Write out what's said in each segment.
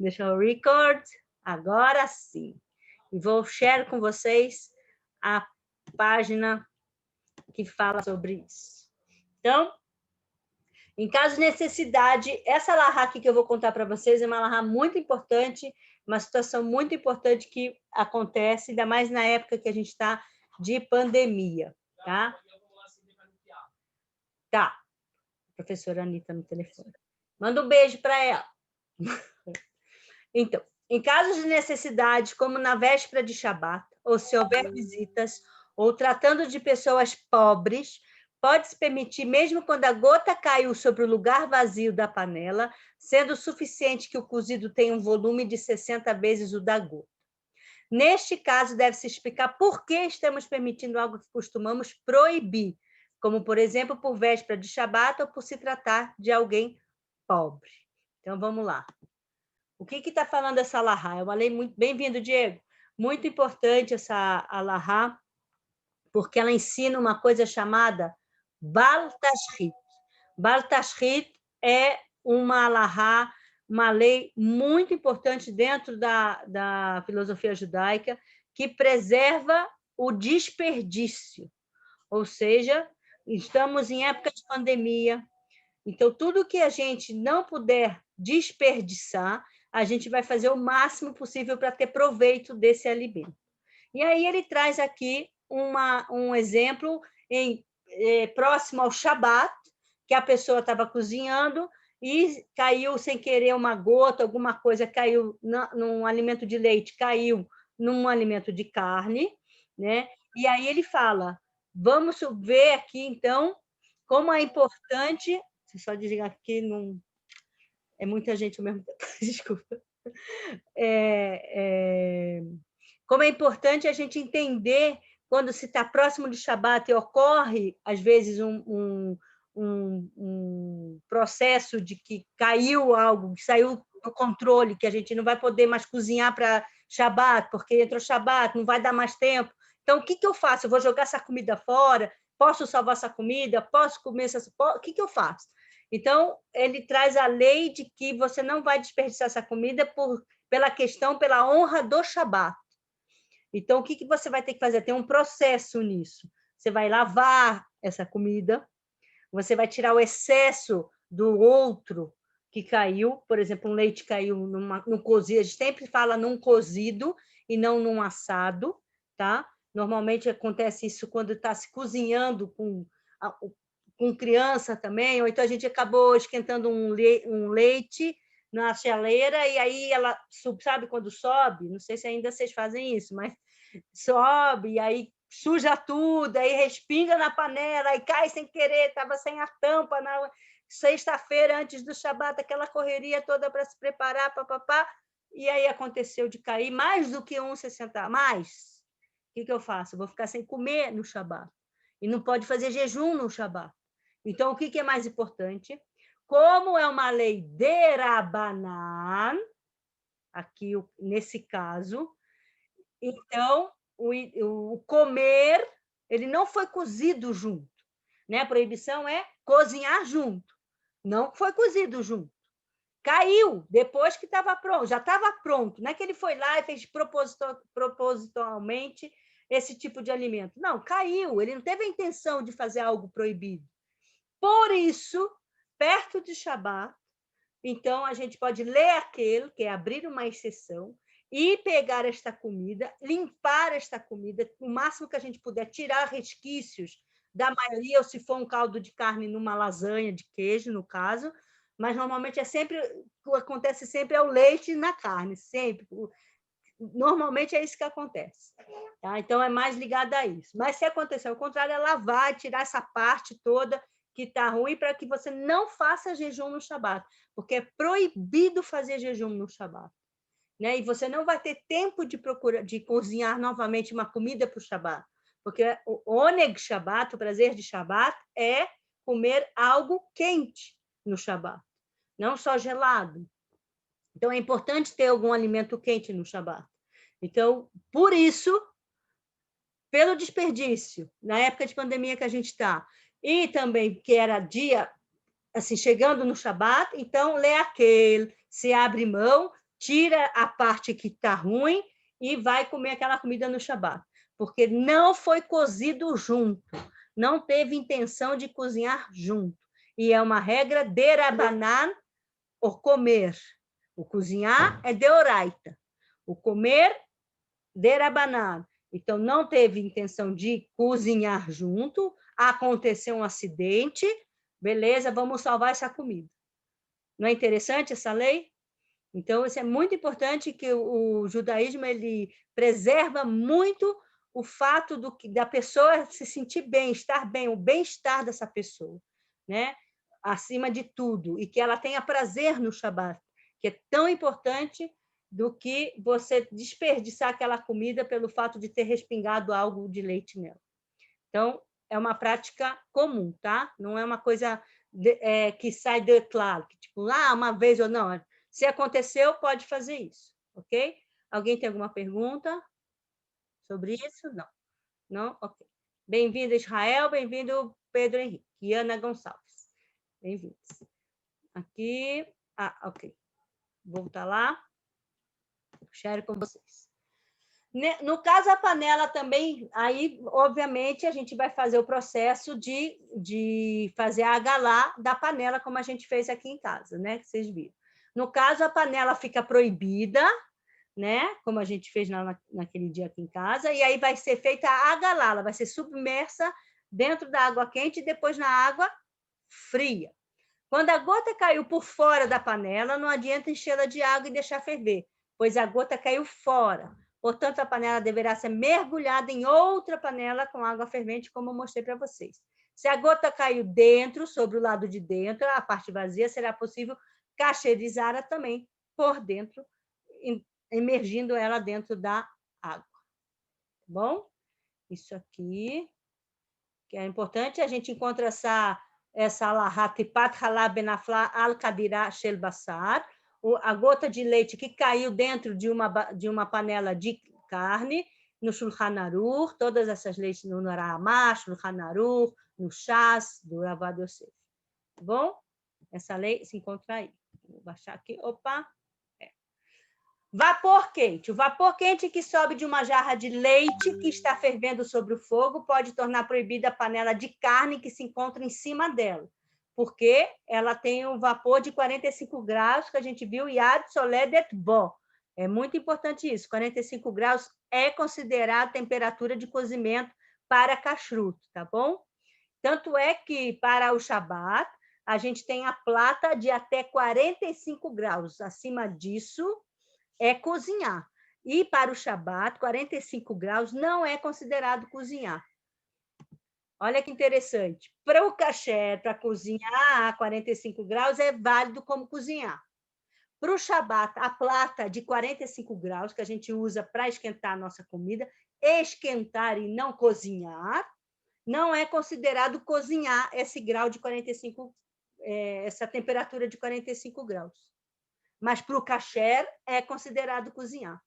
Deixa eu record. Agora sim. E vou share com vocês a página que fala sobre isso. Então, em caso de necessidade, essa alahá aqui que eu vou contar para vocês é uma alahá muito importante, uma situação muito importante que acontece, ainda mais na época que a gente está de pandemia, tá? Tá. Professora Anitta no telefone. Manda um beijo para ela. Então, em casos de necessidade, como na véspera de Shabat, ou se houver visitas, ou tratando de pessoas pobres, pode-se permitir, mesmo quando a gota caiu sobre o lugar vazio da panela, sendo suficiente que o cozido tenha um volume de 60 vezes o da gota. Neste caso, deve-se explicar por que estamos permitindo algo que costumamos proibir, como, por exemplo, por véspera de Shabat ou por se tratar de alguém pobre. Então, vamos lá. O que está falando essa alahá? É uma lei muito... Bem-vindo, Diego. Muito importante essa alahá, porque ela ensina uma coisa chamada Bal Tashrit. Bal Tashrit é uma alahá, uma lei muito importante dentro da filosofia judaica, que preserva o desperdício. Ou seja, estamos em época de pandemia, então, tudo que a gente não puder desperdiçar, a gente vai fazer o máximo possível para ter proveito desse alimento. E aí ele traz aqui um exemplo próximo ao Shabat, que a pessoa estava cozinhando e caiu sem querer uma gota, alguma coisa caiu num alimento de leite, caiu num alimento de carne, né? E aí ele fala, vamos ver aqui, então, como é importante... Deixa eu só desligar aqui, não... é muita gente ao mesmo tempo, desculpa. Como é importante a gente entender quando se está próximo de Shabat e ocorre, às vezes, um processo de que caiu algo, que saiu do controle, que a gente não vai poder mais cozinhar para Shabat, porque entrou Shabat, não vai dar mais tempo. Então, o que eu faço? Eu vou jogar essa comida fora? Posso salvar essa comida? Posso comer essa... O que eu faço? Então, ele traz a lei de que você não vai desperdiçar essa comida pela honra do Shabat. Então, o que você vai ter que fazer? Tem um processo nisso. Você vai lavar essa comida, você vai tirar o excesso do outro que caiu, por exemplo, um leite caiu num cozido, a gente sempre fala num cozido e não num assado, tá? Normalmente acontece isso quando está se cozinhando com criança também, ou então a gente acabou esquentando um leite na chaleira, e aí ela, sabe quando sobe? Não sei se ainda vocês fazem isso, mas sobe, e aí suja tudo, aí respinga na panela, aí cai sem querer, estava sem a tampa na sexta-feira antes do Shabat, aquela correria toda para se preparar, papapá, e aí aconteceu de cair mais do que 1,60 mais. O que eu faço? Eu vou ficar sem comer no Shabat. E não pode fazer jejum no Shabat. Então, o que é mais importante? Como é uma lei de Rabanan, aqui nesse caso, então o comer, ele não foi cozido junto, né? A proibição é cozinhar junto, não foi cozido junto. Caiu depois que estava pronto, já estava pronto, não é que ele foi lá e fez propositalmente esse tipo de alimento. Não, caiu, ele não teve a intenção de fazer algo proibido. Por isso, perto de Shabat, então a gente pode ler aquele, que é abrir uma exceção, e pegar esta comida, limpar esta comida, o máximo que a gente puder, tirar resquícios da maioria, ou se for um caldo de carne numa lasanha de queijo, no caso, mas normalmente o que acontece sempre é o leite na carne, sempre. Normalmente é isso que acontece. Tá? Então, é mais ligado a isso. Mas se acontecer ao contrário, é lavar, tirar essa parte toda que está ruim, para que você não faça jejum no Shabat, porque é proibido fazer jejum no Shabat. Né? E você não vai ter tempo de cozinhar novamente uma comida para o Shabat, porque o Oneg Shabat, o prazer de Shabat, é comer algo quente no Shabat, não só gelado. Então, é importante ter algum alimento quente no Shabat. Então, por isso, pelo desperdício, na época de pandemia que a gente está, e também que era dia, assim, chegando no Shabat, então, lê aquele, se abre mão, tira a parte que está ruim e vai comer aquela comida no Shabat, porque não foi cozido junto, não teve intenção de cozinhar junto. E é uma regra de Rabanan, o comer. O cozinhar é de oraita. O comer, de Rabanan. Então, não teve intenção de cozinhar junto, aconteceu um acidente, beleza, vamos salvar essa comida. Não é interessante essa lei? Então, isso é muito importante, que o judaísmo ele preserva muito o fato da pessoa se sentir bem, estar bem, o bem-estar dessa pessoa, né? Acima de tudo, e que ela tenha prazer no Shabat, que é tão importante do que você desperdiçar aquela comida pelo fato de ter respingado algo de leite nela. Então, é uma prática comum, tá? Não é uma coisa que sai de claro, que tipo, uma vez ou não. Se aconteceu, pode fazer isso, ok? Alguém tem alguma pergunta sobre isso? Não. Não? Ok. Bem-vindo, Israel. Bem-vindo, Pedro Henrique. E Ana Gonçalves. Bem-vindos. Aqui. Ok. Vou voltar lá. Share com vocês. No caso, a panela também, aí, obviamente, a gente vai fazer o processo de fazer a agalá da panela, como a gente fez aqui em casa, né? Que vocês viram. No caso, a panela fica proibida, né? Como a gente fez naquele dia aqui em casa, e aí vai ser feita a agalá, ela vai ser submersa dentro da água quente e depois na água fria. Quando a gota caiu por fora da panela, não adianta enchê-la de água e deixar ferver, pois a gota caiu fora. Portanto, a panela deverá ser mergulhada em outra panela com água fervente, como eu mostrei para vocês. Se a gota caiu dentro, sobre o lado de dentro, a parte vazia, será possível cacherizá-la também por dentro, emergindo ela dentro da água. Tá bom? Isso aqui, que é importante, a gente encontra essa Tipat Halab Benafla Al Kadira Shel Basar, a gota de leite que caiu dentro de uma panela de carne, no Shulchan Aruch, todas essas leis no Ramah, Shulchan Aruch, no Shas, do Ravad Yosef. Tá bom? Essa lei se encontra aí. Vou baixar aqui. Opa! Vapor quente. O vapor quente que sobe de uma jarra de leite que está fervendo sobre o fogo pode tornar proibida a panela de carne que se encontra em cima dela, porque ela tem um vapor de 45 graus, que a gente viu, Yad Soledet Bo. É muito importante isso. 45 graus é considerado temperatura de cozimento para kashrut, tá bom? Tanto é que, para o Shabat, a gente tem a plata de até 45 graus. Acima disso, é cozinhar. E para o Shabat, 45 graus não é considerado cozinhar. Olha que interessante. Para o kasher, para cozinhar a 45 graus, é válido como cozinhar. Para o Shabat, a plata de 45 graus, que a gente usa para esquentar a nossa comida, esquentar e não cozinhar, não é considerado cozinhar esse grau de 45, essa temperatura de 45 graus. Mas para o kasher é considerado cozinhar.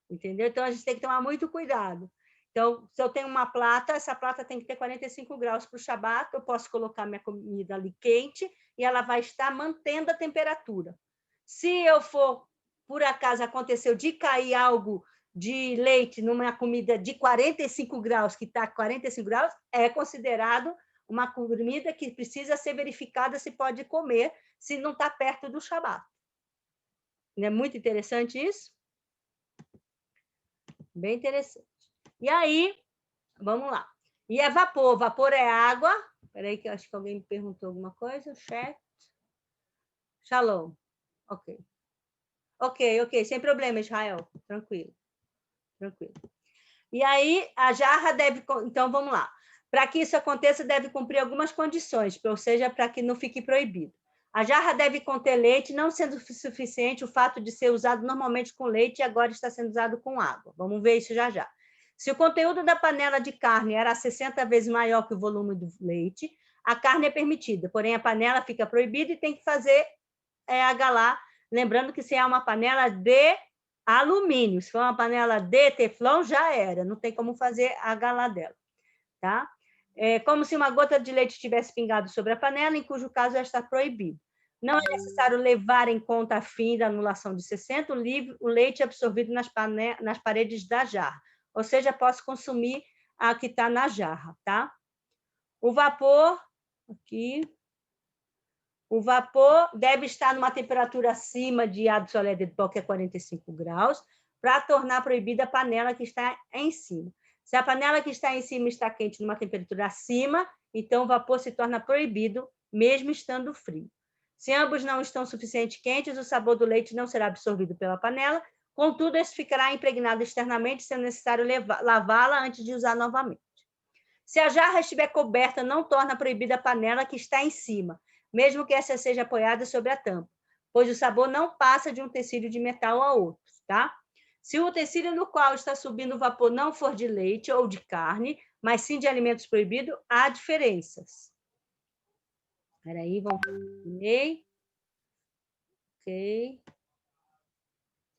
Entendeu? Então, a gente tem que tomar muito cuidado. Então, se eu tenho uma plata, essa plata tem que ter 45 graus para o Shabat, eu posso colocar minha comida ali quente e ela vai estar mantendo a temperatura. Se eu for, por acaso, aconteceu de cair algo de leite numa comida de 45 graus, que está 45 graus, é considerado uma comida que precisa ser verificada se pode comer, se não está perto do Shabat. Não é muito interessante isso? Bem interessante. E aí, vamos lá. E é vapor. Vapor é água. Espera aí, que eu acho que alguém me perguntou alguma coisa. Chat. Shalom. Ok. Ok. Sem problema, Israel. Tranquilo. Tranquilo. E aí, a jarra deve... Então, vamos lá. Para que isso aconteça, deve cumprir algumas condições, ou seja, para que não fique proibido. A jarra deve conter leite, não sendo suficiente o fato de ser usado normalmente com leite e agora está sendo usado com água. Vamos ver isso já já. Se o conteúdo da panela de carne era 60 vezes maior que o volume do leite, a carne é permitida, porém a panela fica proibida e tem que fazer agalá, lembrando que se é uma panela de alumínio, se for uma panela de teflon, já era, não tem como fazer a agalá dela. Tá? É como se uma gota de leite tivesse pingado sobre a panela, em cujo caso ela está proibida. Não é necessário levar em conta a fim da anulação de 60, o leite é absorvido nas paredes da jarra. Ou seja, posso consumir a que está na jarra, tá? O vapor, aqui, o vapor deve estar numa temperatura acima de absolute de pó, que é 45 graus, para tornar proibida a panela que está em cima. Se a panela que está em cima está quente numa temperatura acima, então o vapor se torna proibido, mesmo estando frio. Se ambos não estão suficientemente quentes, o sabor do leite não será absorvido pela panela, contudo, esse ficará impregnado externamente, sendo necessário lavá-la antes de usar novamente. Se a jarra estiver coberta, não torna proibida a panela que está em cima, mesmo que essa seja apoiada sobre a tampa, pois o sabor não passa de um tecido de metal a outro, tá? Se o tecido no qual está subindo o vapor não for de leite ou de carne, mas sim de alimentos proibidos, há diferenças. Espera aí, vamos... Ok.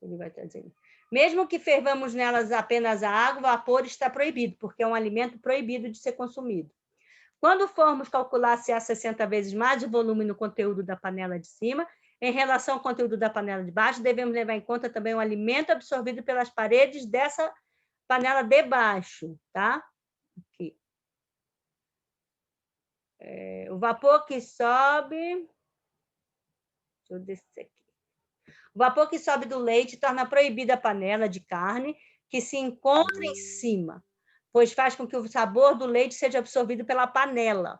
Ele vai estar dizendo. Mesmo que fervamos nelas apenas a água, o vapor está proibido, porque é um alimento proibido de ser consumido. Quando formos calcular se há 60 vezes mais de volume no conteúdo da panela de cima, em relação ao conteúdo da panela de baixo, devemos levar em conta também o alimento absorvido pelas paredes dessa panela de baixo, tá? Aqui. O vapor que sobe... Deixa eu descer aqui. O vapor que sobe do leite torna proibida a panela de carne que se encontra em cima, pois faz com que o sabor do leite seja absorvido pela panela.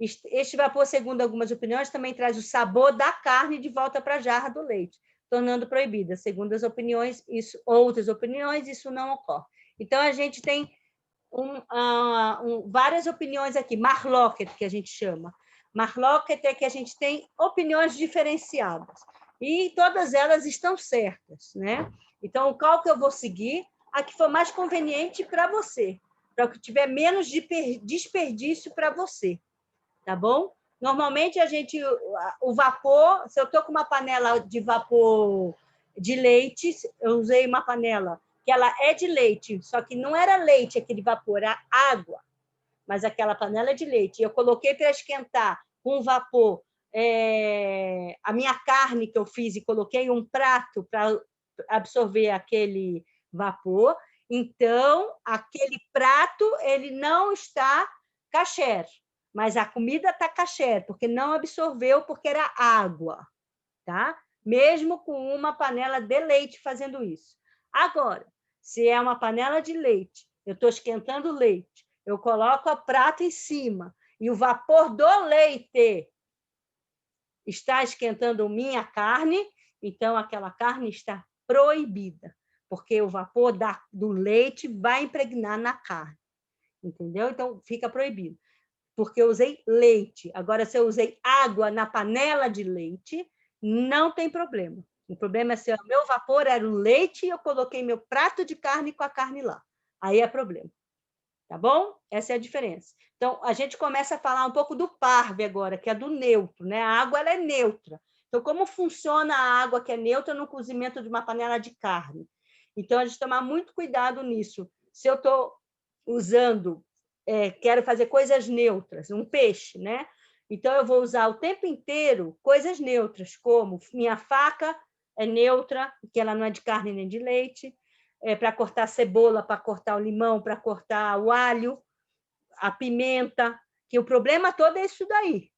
Este vapor, segundo algumas opiniões, também traz o sabor da carne de volta para a jarra do leite, tornando proibida. Segundo as opiniões, outras opiniões, isso não ocorre. Então, a gente tem várias opiniões aqui, marloquet, que a gente chama. Marloquet é que a gente tem opiniões diferenciadas. E todas elas estão certas, né? Então, qual que eu vou seguir? A que for mais conveniente para você, para que tiver menos de desperdício para você. Tá bom? Normalmente, o vapor, se eu estou com uma panela de vapor de leite, eu usei uma panela que ela é de leite, só que não era leite aquele vapor, era água, mas aquela panela é de leite. Eu coloquei para esquentar com vapor a minha carne que eu fiz e coloquei um prato para absorver aquele vapor. Então, aquele prato ele não está kasher, mas a comida está kasher, porque não absorveu, porque era água, tá? Mesmo com uma panela de leite fazendo isso. Agora, se é uma panela de leite, eu estou esquentando o leite, eu coloco a prata em cima e o vapor do leite está esquentando minha carne, então aquela carne está proibida, porque o vapor do leite vai impregnar na carne, entendeu? Então, fica proibido, porque eu usei leite. Agora, se eu usei água na panela de leite, não tem problema. O problema é se o meu vapor era o leite e eu coloquei meu prato de carne com a carne lá. Aí é problema. Tá bom? Essa é a diferença. Então, a gente começa a falar um pouco do parve agora, que é do neutro, né? A água ela é neutra. Então, como funciona a água que é neutra no cozimento de uma panela de carne? Então, a gente tomar muito cuidado nisso. Se eu estou usando, quero fazer coisas neutras, um peixe, né? Então, eu vou usar o tempo inteiro coisas neutras, como minha faca é neutra, porque ela não é de carne nem de leite, para cortar cebola, para cortar o limão, para cortar o alho, a pimenta, que o problema todo é isso daí.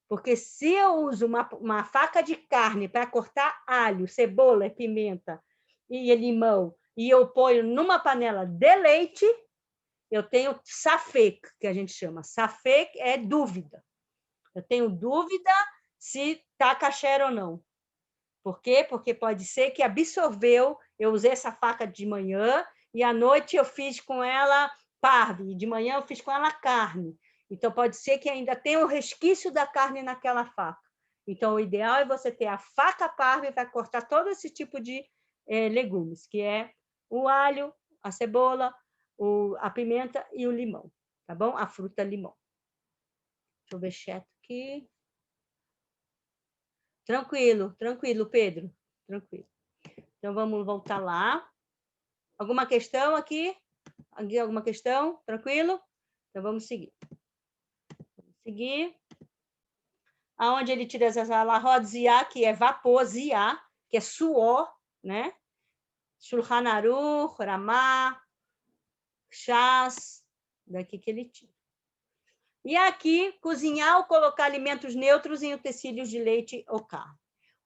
Porque se eu uso uma faca de carne para cortar alho, cebola, pimenta e limão, e eu ponho numa panela de leite, eu tenho safek, que a gente chama. Safek é dúvida. Eu tenho dúvida se está kasher ou não. Por quê? Porque pode ser que absorveu, eu usei essa faca de manhã e à noite eu fiz com ela parve, e de manhã eu fiz com ela carne. Então, pode ser que ainda tenha um resquício da carne naquela faca. Então, o ideal é você ter a faca parve para cortar todo esse tipo de legumes, que é o alho, a cebola, a pimenta e o limão, tá bom? A fruta limão. Deixa eu ver chat aqui. Tranquilo, tranquilo, Pedro. Tranquilo. Então, vamos voltar lá. Alguma questão aqui? Alguma questão? Tranquilo? Então, vamos seguir. Vamos seguir. aonde ele tira as alahot ziá, que é vapor, ziá, que é suor, né? Shulchan Aruch, Ramá, Shas, daqui que ele tira. E aqui, cozinhar ou colocar alimentos neutros em utensílios de leite ou carne.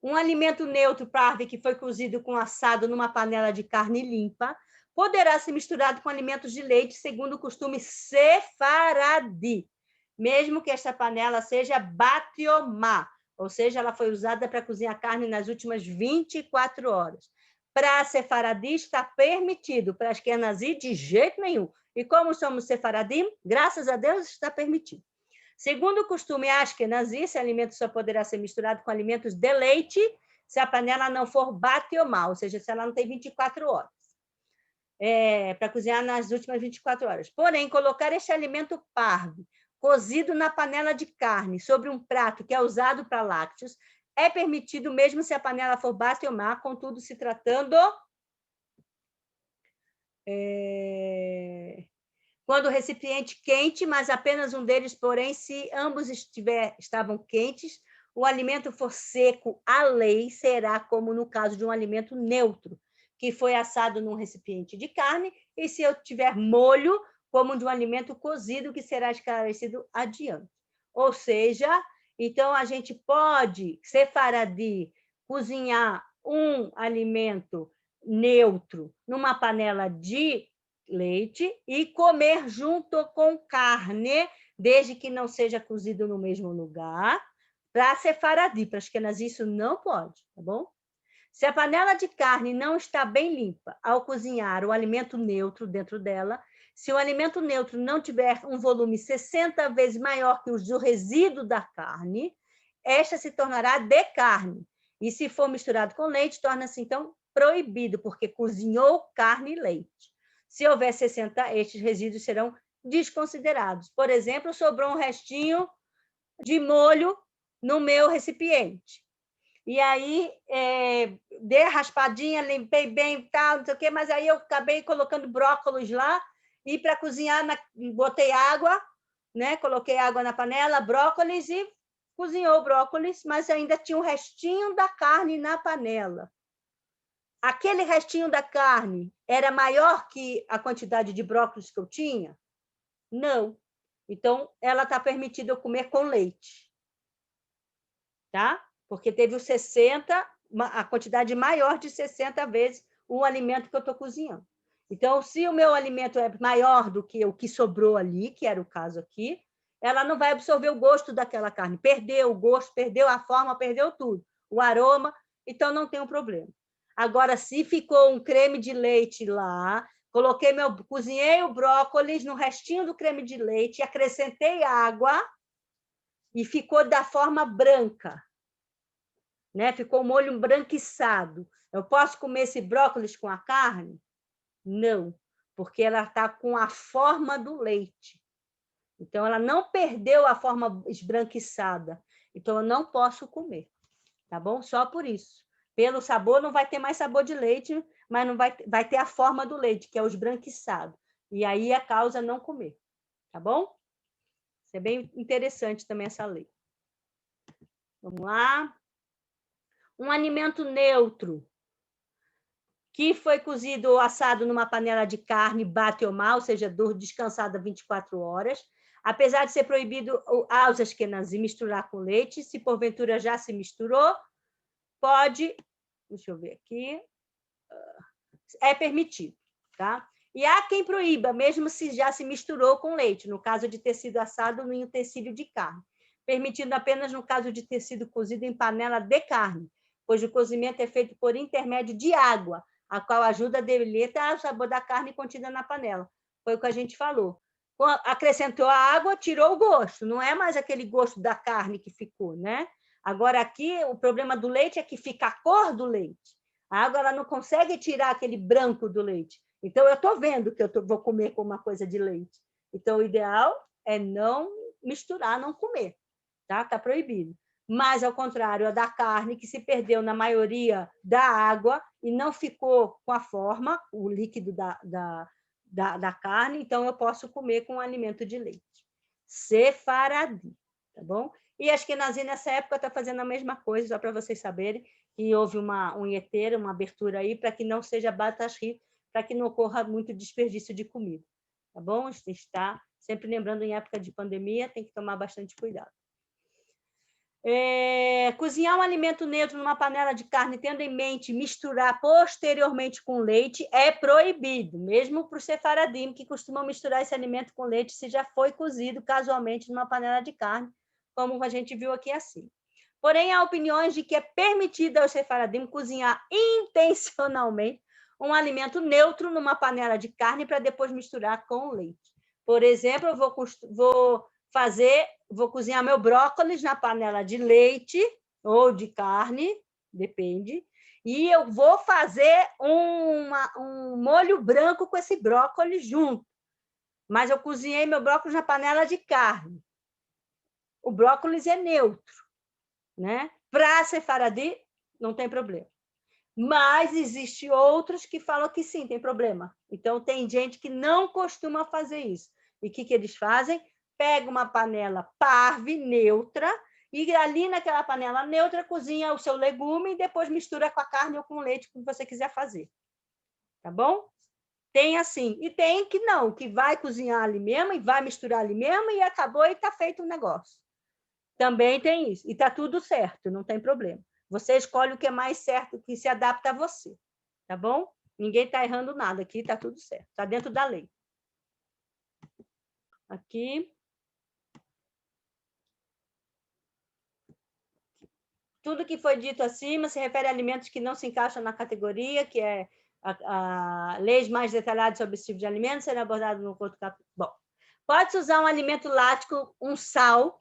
Um alimento neutro parve que foi cozido com assado numa panela de carne limpa poderá ser misturado com alimentos de leite segundo o costume sefaradi, mesmo que esta panela seja batiomá, ou seja, ela foi usada para cozinhar carne nas últimas 24 horas. Para sefaradi está permitido, para ashkenazi de jeito nenhum. E como somos sefaradim, graças a Deus está permitido. Segundo o costume ashkenazi, esse alimento só poderá ser misturado com alimentos de leite se a panela não for batiomá, ou seja, se ela não tem 24 horas. Para cozinhar nas últimas 24 horas. Porém, colocar este alimento parve, cozido na panela de carne, sobre um prato que é usado para lácteos, é permitido mesmo se a panela for batiomá, contudo, se tratando... quando o recipiente quente, mas apenas um deles, porém, se ambos estavam quentes, o alimento for seco, a lei será como no caso de um alimento neutro, que foi assado num recipiente de carne, e se eu tiver molho, como de um alimento cozido, que será esclarecido adiante. Ou seja, então a gente pode, sefaradi, cozinhar um alimento neutro numa panela de leite e comer junto com carne, desde que não seja cozido no mesmo lugar, para sefaradi, para ashkenazi isso não pode, tá bom? Se a panela de carne não está bem limpa ao cozinhar o alimento neutro dentro dela, se o alimento neutro não tiver um volume 60 vezes maior que o do resíduo da carne, esta se tornará de carne. E se for misturado com leite, torna-se então proibido, porque cozinhou carne e leite. Se houver 60, estes resíduos serão desconsiderados. Por exemplo, sobrou um restinho de molho no meu recipiente. E aí, dei a raspadinha, limpei bem e tal, não sei o quê, mas aí eu acabei colocando brócolis lá, e para cozinhar, botei água, né? Coloquei água na panela, brócolis, e cozinhou o brócolis, mas ainda tinha um restinho da carne na panela. Aquele restinho da carne era maior que a quantidade de brócolis que eu tinha? Não. Então, ela está permitida eu comer com leite. Tá? Porque teve os 60, a quantidade maior de 60 vezes o alimento que eu estou cozinhando. Então, se o meu alimento é maior do que o que sobrou ali, que era o caso aqui, ela não vai absorver o gosto daquela carne. Perdeu o gosto, perdeu a forma, perdeu tudo. O aroma, então não tem um problema. Agora, se ficou um creme de leite lá, cozinhei o brócolis no restinho do creme de leite, acrescentei água e ficou da forma branca, né? Ficou o molho embranquiçado. Eu posso comer esse brócolis com a carne? Não, porque ela está com a forma do leite. Então, ela não perdeu a forma esbranquiçada. Então, eu não posso comer, tá bom? Só por isso. Pelo sabor, não vai ter mais sabor de leite, mas não vai ter a forma do leite, que é o esbranquiçado. E aí a causa não comer, tá bom? Isso é bem interessante também essa lei. Vamos lá. Um alimento neutro que foi cozido ou assado numa panela de carne batiomá, ou seja, descansada 24 horas, apesar de ser proibido aos ashkenazim misturar com leite, se porventura já se misturou, pode, deixa eu ver aqui, é permitido, tá? E há quem proíba, mesmo se já se misturou com leite, no caso de ter sido assado em utensílio de carne, permitindo apenas no caso de ter sido cozido em panela de carne, pois o cozimento é feito por intermédio de água, a qual ajuda a deletar o sabor da carne contida na panela. Foi o que a gente falou. Acrescentou a água, tirou o gosto, não é mais aquele gosto da carne que ficou, né? Agora, aqui, o problema do leite é que fica a cor do leite. A água ela não consegue tirar aquele branco do leite. Então, eu estou vendo que vou comer com uma coisa de leite. Então, o ideal é não misturar, não comer. Tá? Tá proibido. Mas, ao contrário, a da carne, que se perdeu na maioria da água e não ficou com a forma, o líquido da carne, então eu posso comer com alimento de leite. Sefaradi, tá bom? E a Ashkenazi, nessa época, está fazendo a mesma coisa, só para vocês saberem que houve um ieter, uma abertura aí, para que não seja batashri, para que não ocorra muito desperdício de comida. Tá bom? A gente está sempre lembrando, em época de pandemia, tem que tomar bastante cuidado. Cozinhar um alimento neutro numa panela de carne, tendo em mente misturar posteriormente com leite, é proibido, mesmo para os sefaradim, que costumam misturar esse alimento com leite se já foi cozido casualmente numa panela de carne, como a gente viu aqui acima. Porém, há opiniões de que é permitido aos sefaradim cozinhar intencionalmente um alimento neutro numa panela de carne para depois misturar com leite. Por exemplo, eu vou cozinhar meu brócolis na panela de leite ou de carne, depende, e eu vou fazer um molho branco com esse brócolis junto. Mas eu cozinhei meu brócolis na panela de carne. O brócolis é neutro, né? Para sefaradi, não tem problema. Mas existe outros que falam que sim, tem problema. Então, tem gente que não costuma fazer isso. E o que eles fazem? Pega uma panela parve, neutra, e ali naquela panela neutra cozinha o seu legume e depois mistura com a carne ou com o leite, como você quiser fazer. Tá bom? Tem assim. E tem que não, que vai cozinhar ali mesmo e vai misturar ali mesmo e acabou e está feito o negócio. Também tem isso. E está tudo certo, não tem problema. Você escolhe o que é mais certo, que se adapta a você. Tá bom? Ninguém está errando nada aqui, está tudo certo. Está dentro da lei. Aqui. Tudo que foi dito acima se refere a alimentos que não se encaixam na categoria, que é a leis mais detalhadas sobre esse tipo de alimentos, serão abordadas no outro capítulo. Bom, pode-se usar um alimento lático, um sal,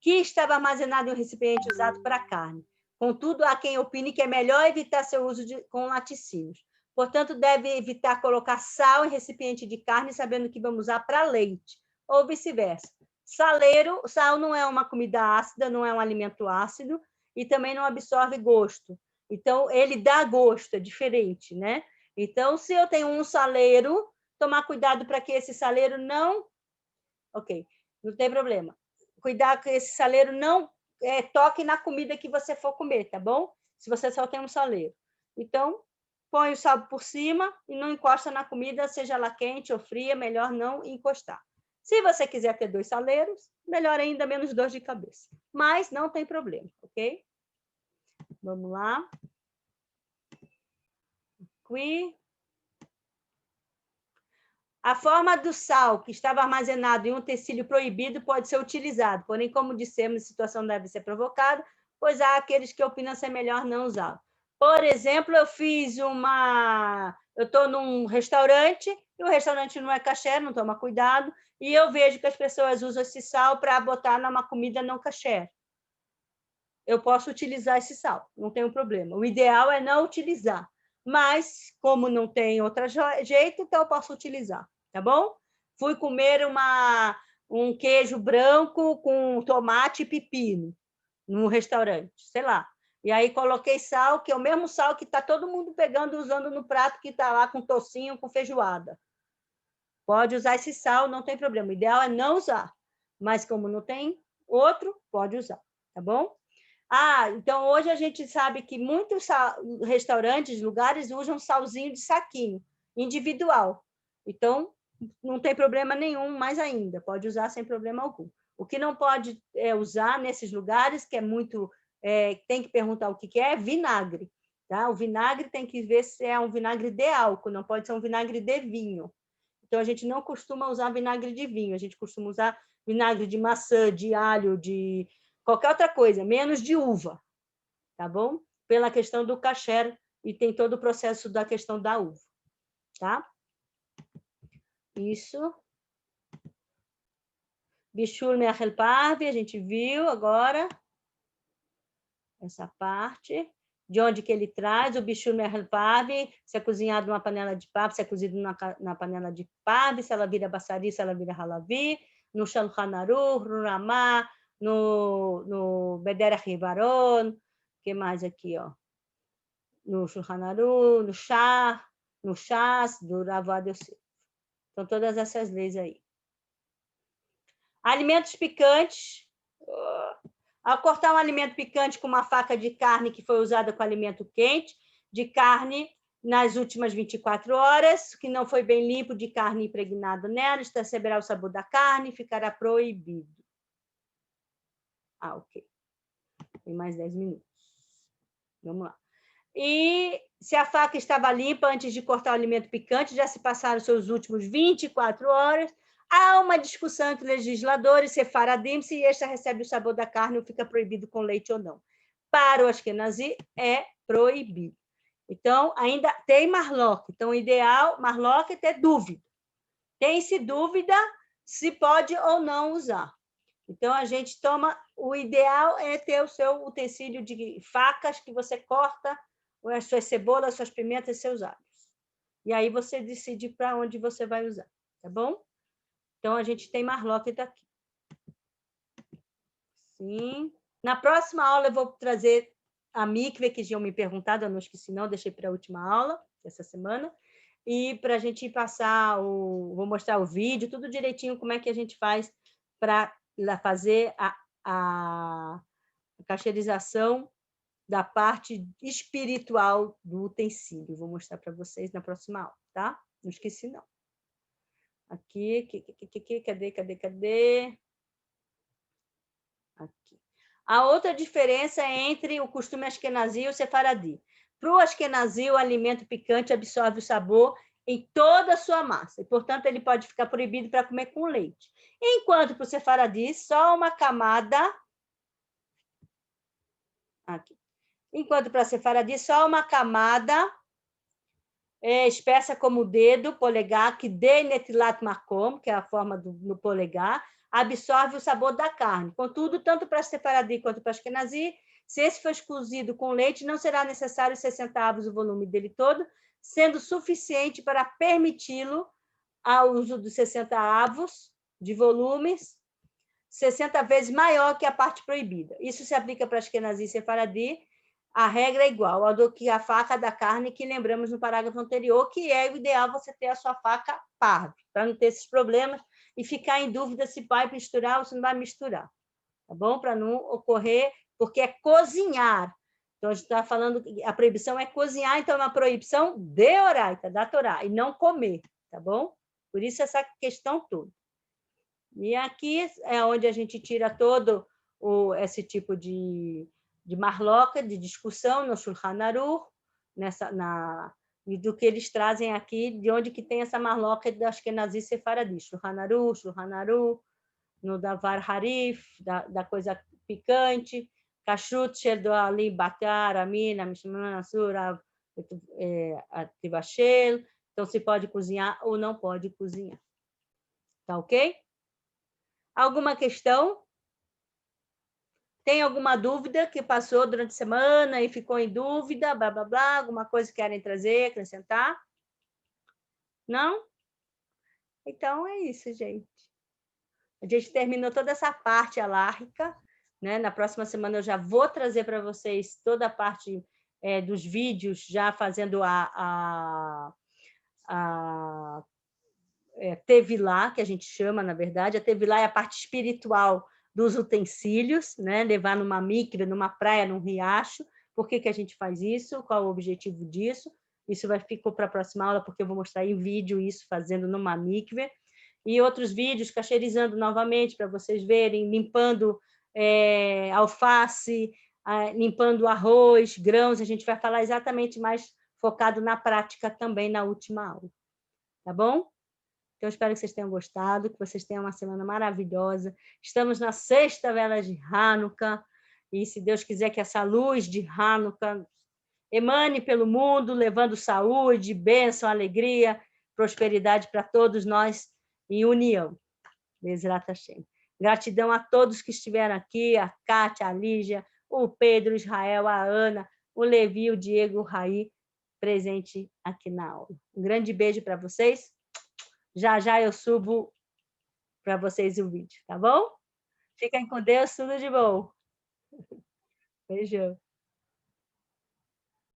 que estava armazenado em um recipiente usado para carne. Contudo, há quem opine que é melhor evitar seu uso com laticínios. Portanto, deve evitar colocar sal em recipiente de carne, sabendo que vamos usar para leite, ou vice-versa. Sal não é uma comida ácida, não é um alimento ácido, e também não absorve gosto. Então, ele dá gosto, é diferente, né? Então, se eu tenho um saleiro, tomar cuidado para que esse saleiro não... Ok, não tem problema. Cuidar que esse saleiro não toque na comida que você for comer, tá bom? Se você só tem um saleiro. Então, põe o sal por cima e não encosta na comida, seja ela quente ou fria, melhor não encostar. Se você quiser ter 2 saleiros, melhor ainda, menos dor de cabeça. Mas não tem problema, ok? Vamos lá. Aqui. A forma do sal que estava armazenado em um utensílio proibido pode ser utilizado, porém, como dissemos, a situação deve ser provocada, pois há aqueles que opinam ser melhor não usá-lo. Por exemplo, eu estou num restaurante, e o restaurante não é kasher, não toma cuidado, e eu vejo que as pessoas usam esse sal para botar numa comida não kasher. Eu posso utilizar esse sal, não tem problema. O ideal é não utilizar, mas como não tem outro jeito, então eu posso utilizar, tá bom? Fui comer um queijo branco com tomate e pepino num restaurante, sei lá. E aí coloquei sal, que é o mesmo sal que está todo mundo pegando e usando no prato que está lá com tocinho, com feijoada. Pode usar esse sal, não tem problema. O ideal é não usar, mas como não tem outro, pode usar, tá bom? Então hoje a gente sabe que muitos restaurantes, lugares usam salzinho de saquinho, individual. Então, não tem problema nenhum, mais ainda, pode usar sem problema algum. O que não pode usar nesses lugares, que é muito... tem que perguntar o que é vinagre. Tá? O vinagre tem que ver se é um vinagre de álcool, não pode ser um vinagre de vinho. Então, a gente não costuma usar vinagre de vinho, a gente costuma usar vinagre de maçã, de alho, de qualquer outra coisa, menos de uva, tá bom? Pela questão do kasher, e tem todo o processo da questão da uva, tá? Isso. Bichur me'achel parve, a gente viu agora essa parte. De onde que ele traz o bichur me'achel parve, se é cozinhado numa panela de parve, se é cozido na panela de parve, se ela vira bassari, se ela vira halavi, no Shulchan Aruch, no Ramá, no Bederach Baron, que mais aqui, ó? No Shulchan Aruch, no Shas, do Ravad Yosef. Então, todas essas leis aí. Alimentos picantes. Ao cortar um alimento picante com uma faca de carne que foi usada com alimento quente, de carne nas últimas 24 horas, que não foi bem limpo de carne impregnada nela, receberá o sabor da carne e ficará proibido. Ok. Tem mais 10 minutos. Vamos lá. E se a faca estava limpa antes de cortar o alimento picante, já se passaram seus últimos 24 horas, há uma discussão entre legisladores, sefaradim, se esta recebe o sabor da carne ou fica proibido com leite ou não. Para o Ashkenazi, é proibido. Então, ainda tem marloque. Então, o ideal, marloque, é ter dúvida. Tem-se dúvida se pode ou não usar. Então, a gente toma... O ideal é ter o seu utensílio de facas que você corta as suas cebolas, as suas pimentas e seus alhos. E aí você decide para onde você vai usar, tá bom? Então, a gente tem marloque daqui. Sim. Na próxima aula, eu vou trazer a mikve, que já me perguntado, eu não esqueci não, deixei para a última aula, essa semana, e para a gente passar, vou mostrar o vídeo, tudo direitinho, como é que a gente faz para fazer a cacheirização da parte espiritual do utensílio. Vou mostrar para vocês na próxima aula, tá? Não esqueci, não. Aqui, cadê? Aqui. A outra diferença é entre o costume Ashkenazi e o Sefaradi. Para o Ashkenazi, o alimento picante absorve o sabor em toda a sua massa, e, portanto, ele pode ficar proibido para comer com leite. Enquanto para o Sefaradi, só uma camada... Aqui. Enquanto para a Sefaradi, só uma camada espessa como o dedo, polegar, que de netilat makom, que é a forma do polegar, absorve o sabor da carne. Contudo, tanto para Sefaradi quanto para Ashkenazi, se esse for cozido com leite, não será necessário 60 avos o volume dele todo, sendo suficiente para permiti-lo ao uso dos 60 avos de volumes, 60 vezes maior que a parte proibida. Isso se aplica para Ashkenazi e Sefaradi. A regra é igual ao do que a faca da carne que lembramos no parágrafo anterior, que é o ideal você ter a sua faca parva, para não ter esses problemas e ficar em dúvida se vai misturar ou se não vai misturar, tá bom? Para não ocorrer, porque é cozinhar. Então, a gente está falando que a proibição é cozinhar, então é uma proibição deoraita, da Torá, e não comer, tá bom? Por isso essa questão toda. E aqui é onde a gente tira todo esse tipo de marloca, de discussão no Shulchan Aruch, e do que eles trazem aqui, de onde que tem essa marloca da Ashkenazi Sefaradi, Shulchan Aruch, no Davar Harif, da coisa picante, Kashrut Shel Ali Batar, Amina, Mishman Asura, Tivashel, então se pode cozinhar ou não pode cozinhar. Tá ok? Alguma questão? Tem alguma dúvida que passou durante a semana e ficou em dúvida, blá, blá, blá, alguma coisa que querem trazer, acrescentar? Não? Então, é isso, gente. A gente terminou toda essa parte alárrica, né? Na próxima semana eu já vou trazer para vocês toda a parte dos vídeos, já fazendo a Tevilá, que a gente chama, na verdade. A Tevilá é a parte espiritual dos utensílios, né? Levar numa mikve, numa praia, num riacho. Por que a gente faz isso? Qual o objetivo disso? Isso ficou para a próxima aula, porque eu vou mostrar em vídeo isso, fazendo numa mikve. E outros vídeos, cacheirizando novamente, para vocês verem, limpando alface, limpando arroz, grãos. A gente vai falar exatamente mais focado na prática também na última aula. Tá bom? Então, espero que vocês tenham gostado, que vocês tenham uma semana maravilhosa. Estamos na 6ª vela de Hanukkah, e se Deus quiser que essa luz de Hanukkah emane pelo mundo, levando saúde, bênção, alegria, prosperidade para todos nós em união. Bezrat Hashem. Gratidão a todos que estiveram aqui, a Kátia, a Lígia, o Pedro, o Israel, a Ana, o Levi, o Diego, o Raí, presente aqui na aula. Um grande beijo para vocês. Já eu subo para vocês o vídeo, tá bom? Fiquem com Deus, tudo de bom. Beijão.